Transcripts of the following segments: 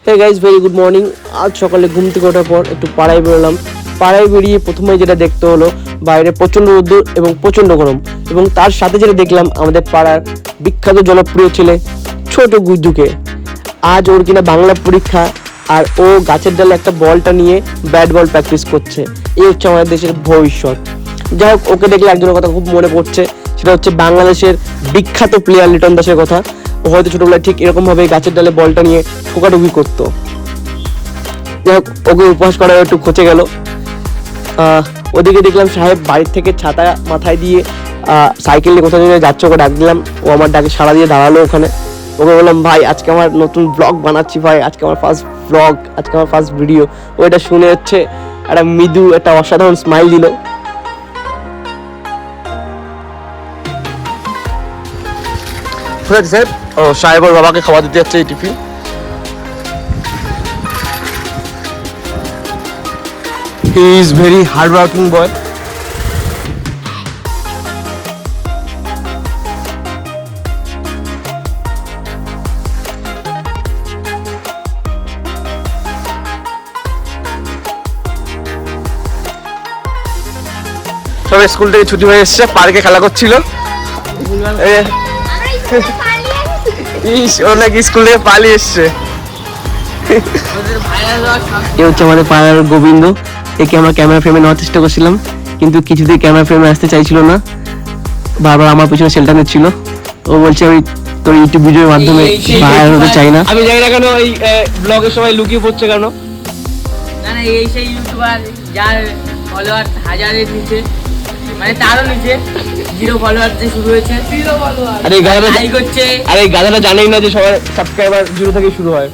হে guys, very good morning. আজ সকালে ঘুম থেকে ওঠার পর একটু পাড়ায় বেরোলাম। পাড়ায় বেরিয়ে প্রথমেই যেটা দেখতে হলো, বাইরে প্রচণ্ড রোদ্দুর এবং প্রচণ্ড গরম, এবং তার সাথে যেটা দেখলাম আমাদের পাড়ার বিখ্যাত জনপ্রিয় ছেলে ছোট গুড্ডুকে। আজ ওর কিনা বাংলা পরীক্ষা, আর ও গাছের ডালে একটা বলটা নিয়ে ব্যাট বল প্র্যাকটিস করছে। এই হচ্ছে আমাদের দেশের ভবিষ্যৎ। যাই হোক, ওকে দেখলে একজনের কথা খুব মনে পড়ছে, সেটা হচ্ছে বাংলাদেশের বিখ্যাত প্লেয়ার লিটন দাসের কথা। ও হয়তো ছোটবেলায় ঠিক এরকম ভাবে গাছের ডালে বলটা নিয়ে ঠোকাঠুকি করতো। যাই হোক, ওকে উপহাস করা একটু খচে গেল। ওদিকে দেখলাম সাহেব বাড়ির থেকে ছাতা মাথায় দিয়ে সাইকেল নিয়ে কোথাও নিয়ে যাচ্ছে। ওকে ডাক দিলাম, ও আমার ডাকে সাড়া দিয়ে দাঁড়ালো ওখানে। ওকে বললাম, ভাই আজকে আমার নতুন ব্লগ বানাচ্ছি, ভাই আজকে আমার ফার্স্ট ব্লগ, আজকে আমার ফার্স্ট ভিডিও। ও এটা শুনে হচ্ছে একটা মৃদু একটা অসাধারণ স্মাইল দিল। স্যার, ও সাহেব ওর বাবাকে খাবার দিতে যাচ্ছে এই tiffin. He is very hardworking boy. সবাই স্কুল থেকে ছুটি হয়ে এসছে, পার্কে খেলা করছিল। ও নাকি স্কুল থেকে পালিয়ে এসছে। এ হচ্ছে আমাদের পাড়ার গোবিন্দ। একে আমরা ক্যামেরা ফ্রেমে নেওয়ার চেষ্টা করছিলাম, কিন্তু কিছুতেই ক্যামেরা ফ্রেমে আসতে চাইছিল না, বারবার আমার পিছনে সেলটা নিচ্ছিল। ও বলছে আমি তোর ইউটিউব ভিডিওর মাধ্যমে ভাইরাল হতে চাই না। আমি জানি না কেন এই ব্লগের সবাই লুকিয়ে পড়ছে কেন। না না, এই সেই ইউটিউবার যার ফলোয়ার হাজারের নিচে, মানে তারও নিচে 0 ফলোয়ার দিয়ে শুরু হয়েছে। 0 ফলোয়ার। আরে এই গাধাটা লাইক হচ্ছে। আরে এই গাধাটা জানেই না যে সবার সাবস্ক্রাইবার 0 থেকে শুরু হয়।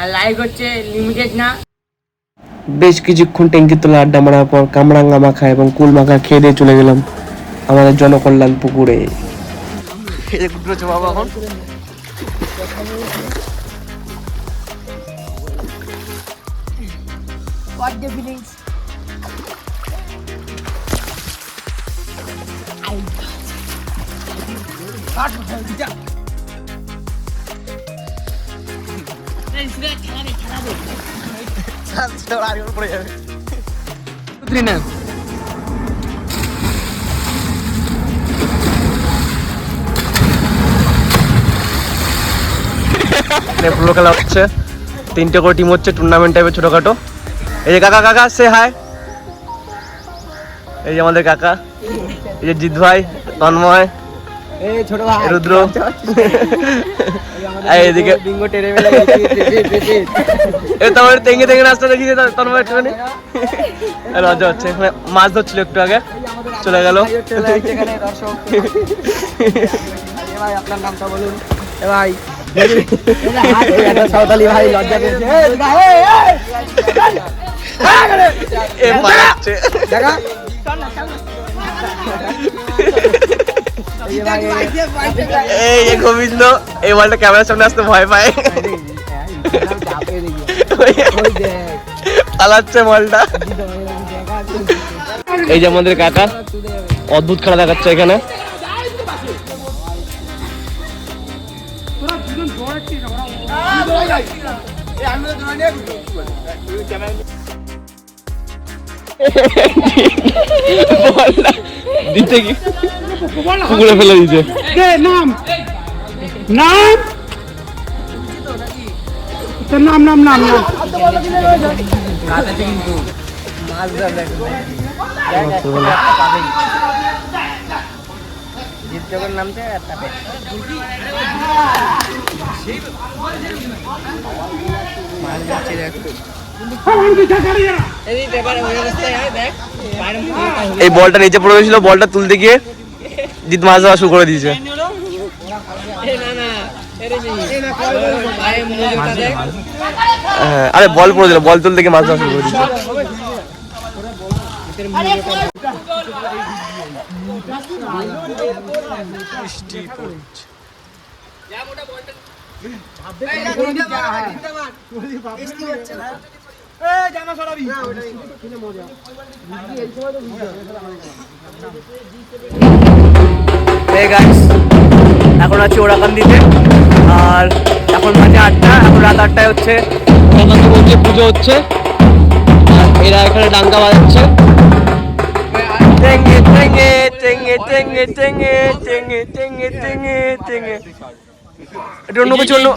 আর লাইক হচ্ছে লিমিটেড না। বেশ কিছুক্ষণ ট্যাঙ্কির তোলা আড্ডা মারার পর কামরাঙ্গা মাখা এবং কুল মাখা খেয়ে দিয়ে চলে গেলাম আমাদের জনকল্যাণ পুকুরে। পুরো খেলা হচ্ছে, 3টে করে টিম হচ্ছে, টুর্নামেন্ট টাইপের ছোটখাটো। এই যে কাকা, কাকা সে হাই। এই যে আমাদের কাকা, এই যে জিৎ ভাই, তন্ময়, রুদ্র, এইদিকে তোমার তেঙ্গে তেঙ্গে নাচটা দেখিয়ে তন্ময় একটুখানি। লজ্জা হচ্ছে, মাছ ধরছিল একটু আগে, চলে গেল। আপনার নামটা বলুন ভাই। সাঁওতালি ভাই লজ্জা পেয়েছে। এই যে গোবিন্দ এই বলটা ক্যামেরার সামনে আসতে ভয় পায়, পালাচ্ছে বলটা। এই যে আমাদের কাকা অদ্ভুত খেলা দেখাচ্ছে এখানে। দিতে কি পুকুরে ফেলে দিচ্ছে। নাম নাম তোর নাম নাম নাম নাম এই বলটা নিচে পড়ে গেছিল, বলটা তুলতে গিয়ে জিৎ মাছ দেওয়া শুরু করে দিয়েছে। আরে বল পড়ে দিল, বল তুলতে গিয়ে মাছ দেওয়া শুরু করে দিয়েছে। এখন আছি ওরাকান্দিতে, আর এখন বাজে 8টা। রাত 8টায় হচ্ছে জগন্নাথ মন্দিরে পুজো হচ্ছে আর এরা এখানে ডাঙ্গা বাজাচ্ছে টেঙ্গে টেঙ্গে টেঙ্গে টেঙ্গে টেঙ্গে টেঙ্গে টেঙ্গে টেঙ্গে টেঙ্গে এটা অন্য কিছু অন্য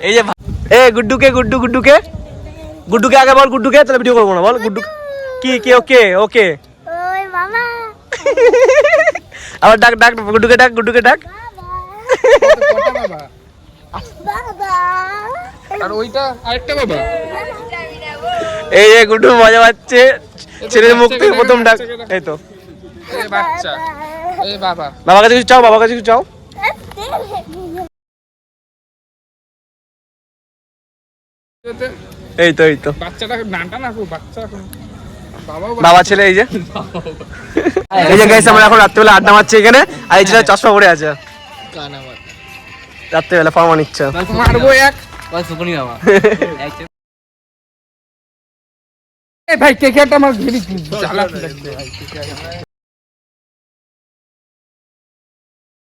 এই যে এ গুড্ডুকে গুড্ডুকে আগে বল গুড্ডুকে তাহলে ভিডিও করবো না বল গুড্ডু কি কি ওকে ওকে ওই মামা আবার ডাক ডাক গুড্ডুকে ডাক বাবা আর ওইটা আরেকটা বাবা এই যে গুড্ডু মজা পাচ্ছে ছেলের মুখ থেকে প্রথম ডাক এই তো এই বাচ্চা এই বাবা বাবার কাছে কিছু চাও এই তো বাচ্চাটা নানটা না খুব বাচ্চা এখন বাবা ছেলে এই যে গাইস আমরা এখন রাত্রিবেলা আড্ডা মারছি এখানে আর এই ছেলে চশমা পরে আছে রাত্রিবেলা ফার্মা নিচ্ছে মারবো এক ভাই কে কে আমার ঘিরি জ্বালা